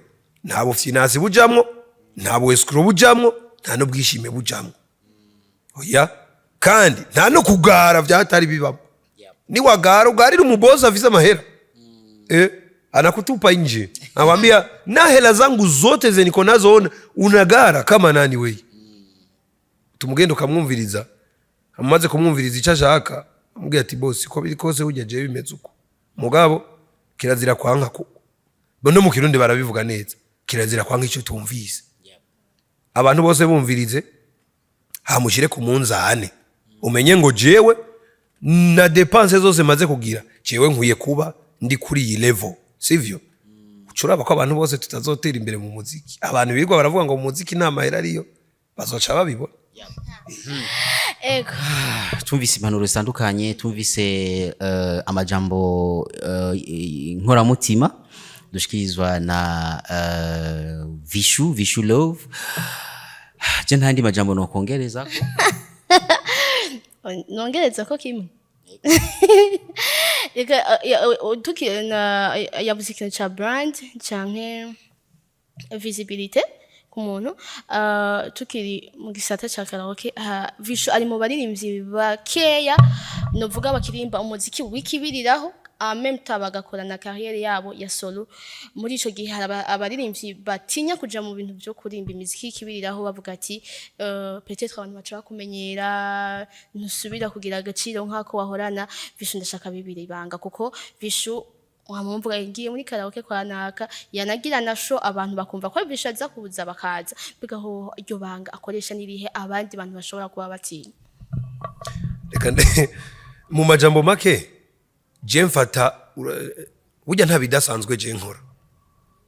nta finance bujamwo nta escrow bujamwo nta no bwishime bujamwo oya kandi nta no kugara vyatari bibamo ni wagara ugarira umuboza afise amahera anakutupa nje anamwambia na hela zangu zote zeniko nazo unagara kama nani wewe tumugendo kamwumviriza amaze kumwumviriza icyo ashaka amubwira ati boss ko biri kose ujya je bimeze uko mugabo kirazira kwanka ko no mu kirundi barabivuga neza kirazira kwanga icyo tumvise abantu bose bumvirize hamushire ku munzane umenye ngo jewe na dépense zose maze kugira jewe nkwiye kuba ndi kuri iyi level sivyo ucuraba ko abantu bose tutazotera imbere mu muziki abantu birirwa baravuga ngo mu muziki nta mahera ariyo bazoca babibona ego tumvise impanuro zitandukanye tumvise amajambo nkoramutima dushikirizwa na Vishu Love je ntandi majambo no kongereza nongereza ko kimwe tukina yavuze ikintu ca brand canke visibility ku muntu tukiri mu gisata ca karaoke Vishu ari mu baririmbyi bakeya novuga bakirimba umuziki wikibiriraho même temps bagakora na carrière yabo ya solo muri ico gihe abaririmbyi batinya kuja mu bintu byo kurimba imiziki ikibiriraho bavuga ati peut-être abantu baca bakumenyera ntusubira kugira agaciro nkako wahorana Vishu ndashaka bibiri banga kuko Vishu wamumvuga ngiye muri karaoke kwa naka yanagira na show abantu bakumva ko Vishu aza kuza bakaza bigaho iryo banga akoresha nirihe abandi bantu bashobora kuba batinya reka mu majambo make je mfata burya nta bidasanzwe je nkora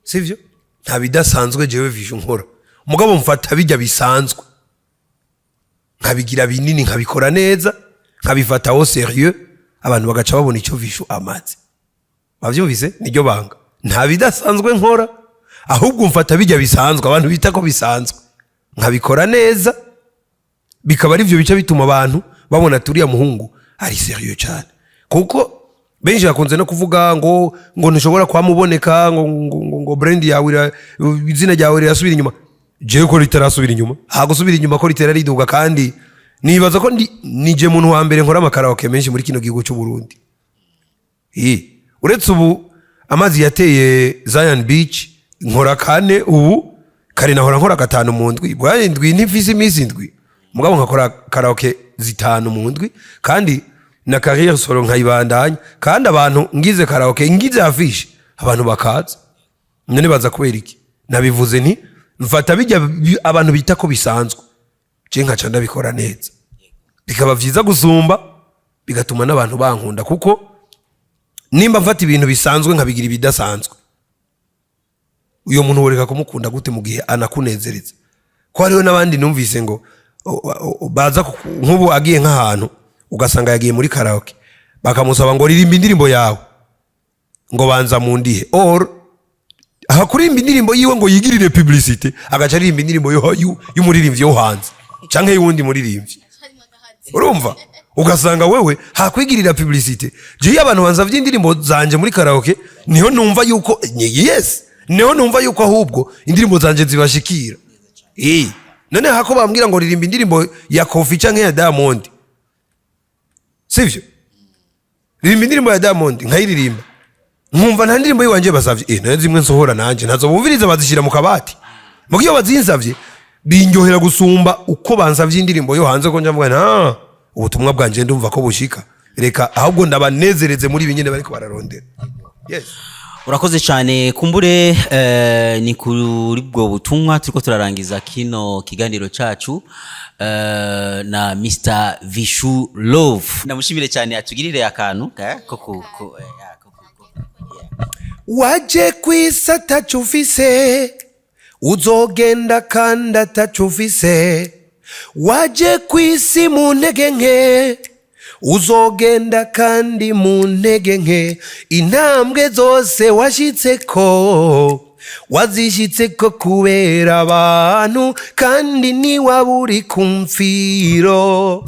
sivyo nta bidasanzwe jewe Vishu nkora mugabo mfata bijya bisanzwe nkabigira binini nkabikora neza nkabifata au sérieux abantu bagaca babona icyo Vishu amaze bavyumvise niryo banga nta bidasanzwe nkora ahubwo mfata bijya bisanzwe abantu bita ko bisanzwe nkabikora neza bikaba ari byo bice bituma abantu babona turiya muhungu ari sérieux cyane kuko benshi bakunze no kuvuga ngo ntushobora kwamuboneka ngo brand yawe izina ryawe rirasubira inyuma jewe ko ritarasubira inyuma hagusubira inyuma ko ritera riduga kandi nibaza ko nije muntu wa mbere nkora amakaraoke menshi muri kino gihugu cy'u Burundi uretse ubu amazi yateye Zion Beach nkora kane ubu kare nahora nkora gatanu mu ndwi bwaye ndwi ntifise imisi indwi mugabo nkakora karaoke zitanu mu ndwi kandi na carrière solo nkayibandanya kandi abantu ngize karaoke ngize afishe abantu bakaza none baza kubera iki nabivuze nti mfata bijya abantu bita ko bisanzwe je nkaca ndabikora neza bikaba vyiza gusumba bigatuma n'abantu bankunda kuko nimba mfata ibintu bisanzwe nkabigira ibidasanzwe uyo muntu woreka kumukunda gute mu gihe anakunezereza ko hariho n'abandi numvise ngo baza nk'ubu agiye nk'ahantu ugasanga yagiye muri karaoke bakamusaba ngo ririmba indirimbo yawe ngo banza mu ndihe or hakurimba indirimbo yiwe ngo yigirire publicité agaca ririmba indirimbo y'umuririmbyi yo hanze canke y'undi muririmbyi urumva ugasanga wewe hakwigirira publicité je abantu banzavye indirimbo zanje muri karaoke niho numva yuko yes niho numva yuko ahubwo indirimbo zanje zibashikira none hako bambwira ngo ririmba indirimbo ya Kofi canke ya Diamond sivyo ririmba indirimbo ya Diamond nkayiririmba nkumva nta ndirimbo yiwanje basavye nayo zimwe nsohora nanje ntazo bumviriza bazishira mu kabati mugiyo bazinsavye binyohera gusumba uko bansavye indirimbo yo hanze ko njamvuga na ubutumwa bwanje ndumva ko bushika reka ahubwo ndabanezereze muri binyene bariko bararondera yes urakoze cyane kumbure ni kuri bwo butumwa turiko turarangiza kino kiganiro cacu na Mr Vishu Love ndamushimire cyane atugirire akantu waje kwisa tacufise uzogenda kandi atacufise waje kwisi mu ntege nke uzogenda kandi mu ntege nke intambwe zose washitseko wazishitseko kubera abantu kandi niwaburi kumfiro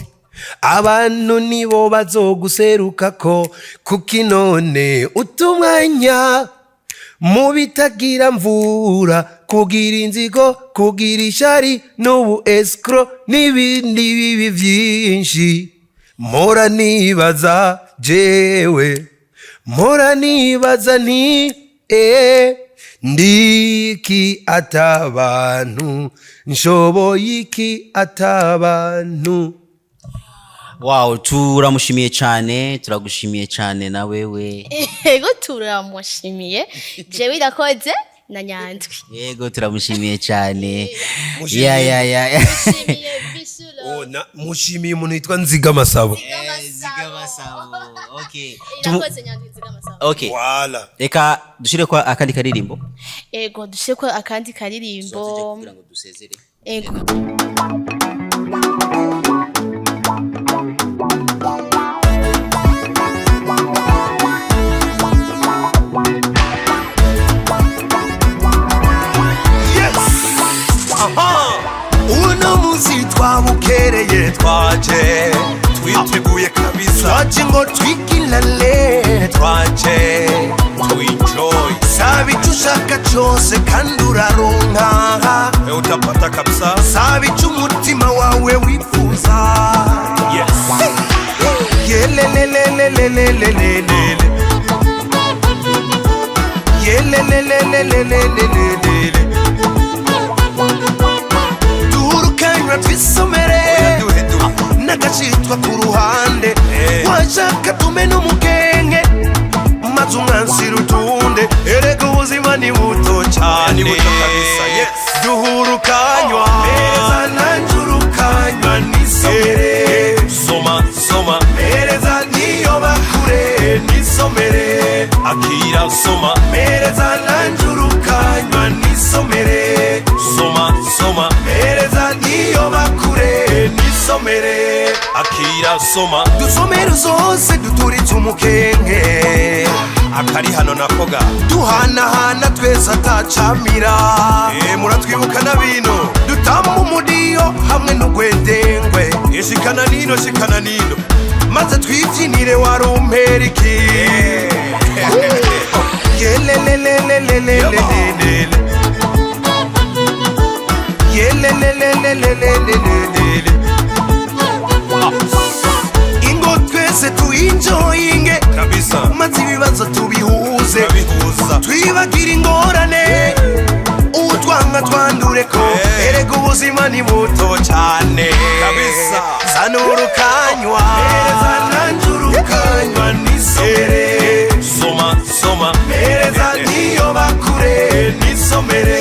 abantu nibo bazoguserukako kuko none utumwanya mu bitagira mvura kugira inzigo kugira ishari n'ubu escro n'ibindi bibi byinshi mpora nibaza jewe mpora nibaza nti ndiki atabantu nshoboye iki atabantu wow turamushimiye cyane turagushimiye cyane na wewe Ego turamushimiye jewe irakoze na Nyanzwi. yego turamushimiye cyane Mushimiye. ya Mushimiye Bisulo. mushimiye umuntu yitwa Nziga Masabo. okay Irakoze Nyanzwi Nzigamasabo. okay Wala. reka dushire kwa akandi karirimbo Ego dusheko akandi karirimbo. Ego. uno munsi twabukereye twaje twiteguye kabisa twaje ngo twikilale twaje tuenjoy saba icyo ushaka cyose kandi uraronka utapata kabisa saba icyo umutima wawe wifuza yelelelelelelelelele yelelelelelelelelele durukanywa twisomere n'agacitwa ku ruhande washaka tume n'umugenge maze umwansira utunde erega ubuzima ni buto cyane duhurukanywa meza nanjurukanywa nisomere soma soma mereza niyo bakure nisomere akira soma mereza nanjurukanywa nisomere soma soma mereza niyo bakure nisomere akira soma dusomere zose duturitse umukenge akari hano nakoga duhanahana twese atacamira muratwibuka na bino dutamba umudiyo hamwe n'ugwedengwe shikana nino maze twibyinire warumperiki yelelelelelelelelele yelelelelelelelelele ingo twese tuinjoyinge kabisa maze ibibazo tubihuze twibagire ingorane utwanga twandureko erega ubuzima ni buto cyane kabisa zanurukanywa mereza nanjurukanywa nisomere soma soma mereza niyo bakure nisomere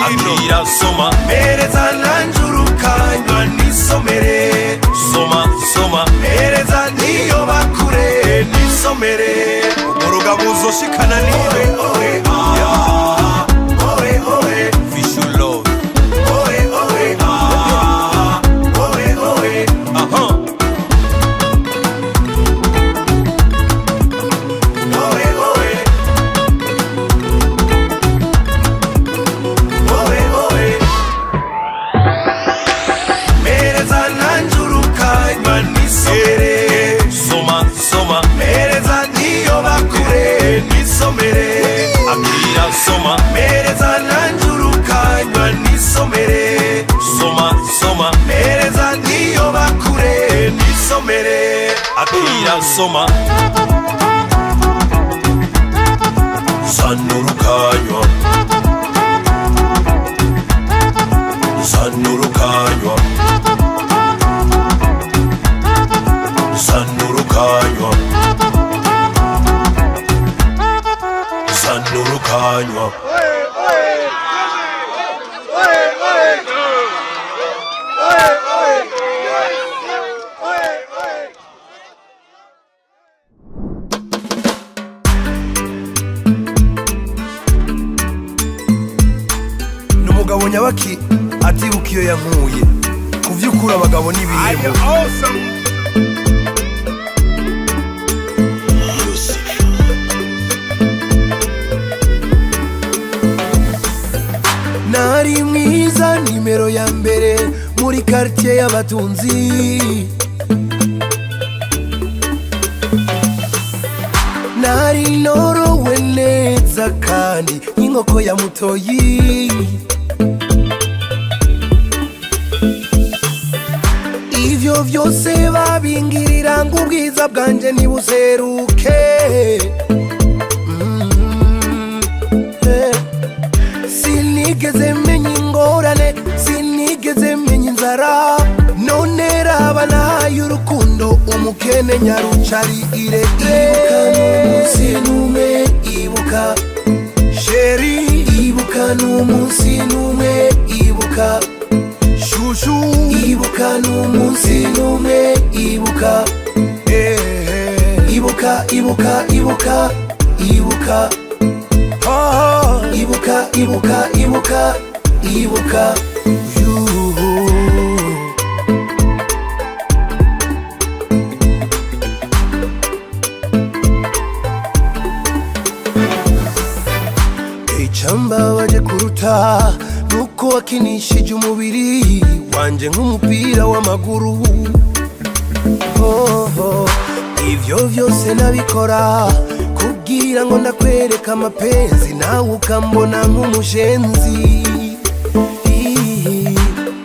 akira soma mereza nanjurukanywa nisomere soma soma mereza niyo bakure nisomere urugabuzo shikana niwe soma mereza nanjurukanywa nisomere soma soma mereza niyo bakure nisomere akira soma zanurukanywa zanurukanywa zanurukanywa zanurukanywa n'umugabo nyabaki atibuka iyo yankuye ku vy'ukuri abagabo n'ibihembo nari mwiza nimero ya mbere muri quartier y'abatunzi nari norowe neza kandi nk'inkoko ya mutoyi ivyo vyose babingirira ngo ubwiza bwanje nibuseruke sinigeze menya ingorane sinigeze menya inzara none raba nahaye urukundo ubukene nyarucari irete n'umunsi n'umwe ibuka sheri ibuka n'umunsi n'umwe ibuka shushu ibuka n'umunsi n'umwe ibuka ibuka ibuka ibuka ibuka ibuka ibuka ibuka ibuka Chamba waje kuruta nuko wakinishije umubiri wanje nk'umupira w'amaguru ivyo vyose nabikora kugira ngo ndakwereka amapenzi nawe ukambona nk'umushenzi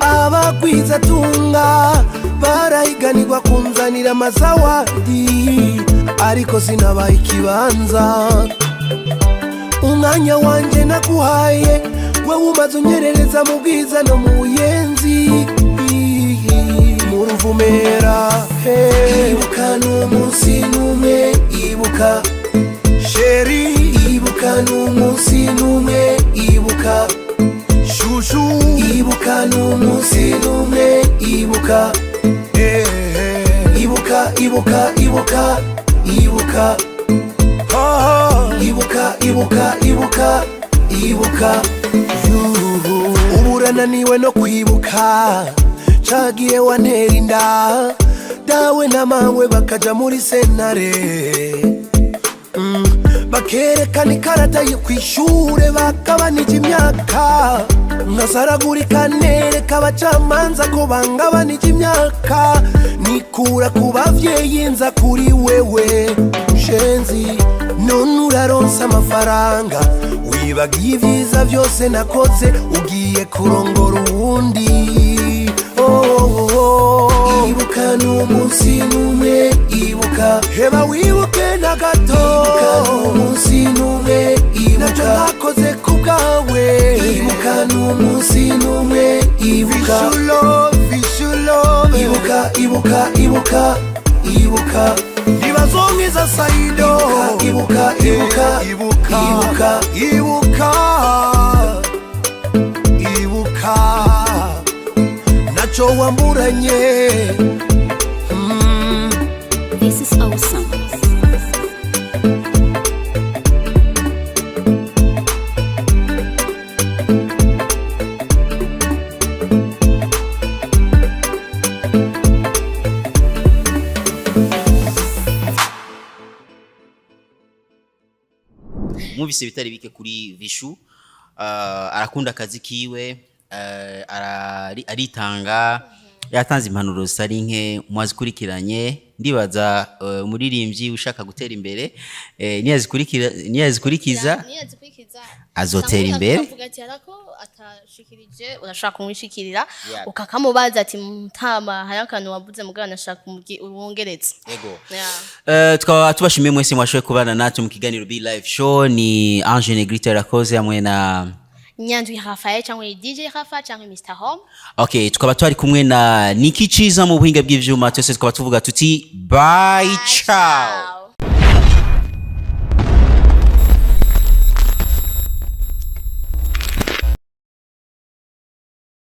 abagwiza tunga barahiganirwa kunzanira amazawadi ariko sinabaye ikibanza umwanya wanje naguhaye wewe umaze unyerereza mu bwiza no mu buyenzi mu ruvumera ibuka n'umunsi n'umwe ibuka sheri ibuka n'umunsi n'umwe ibuka shushu ibuka n'umunsi n'umwe ibuka ibuka ibuka ibuka ibuka ibuka ibuka ibuka ibuka uburananiwe no kwibuka cagiye wantera inda dawe na mawe bakaja muri sentare bakerekana ikarata yo kwishure bakabanije imyaka nkasaragurika nereka abacamanza ko bangabanije imyaka nikura ku bavyeyi nza kuri wewe mushenzi none uraronsa amafaranga wibagiye ivyiza vyose nakoze ugiye kurongora uwundi ibuka n'umunsi n'umwe ibuka heba wibuke na gato ibuka n'umunsi n'umwe ibuka navyo nakoze ku bwawe ibuka n'umunsi n'umwe ibuka ibuka ibuka ibuka ibuka ibazongiza saido ibuka ibuka ibuka ibuka ibuka ibuka nacho wamburanye This is awesome. Mwumvise bitari bike kuri Vishu arakunda akazi kiwe aritanga yatanze impanuro zitari nke mwazikurikiranye ndibaza umuririmbyi ushaka gutera imbere niyazikurikiza azotera imbere ukavuga ati arako atashikirije urashaka kumwishikirira ukakamubaza ati mutama hari akantu wabuze mugana nashaka umwongereza yego tukaba tubashimiye mwese mwashoye kubana natwe mu kiganiro Be Live Show ni Ange Negrita Rakoze hamwe na Nyandwi Rafael cyangwa DJ Rafa cyangwa Mr Home. Okay, tukaba twari kumwe na Niki Ciza mu buhinga bw'ivyuma twese tukaba tuvuga tuti bye ciao.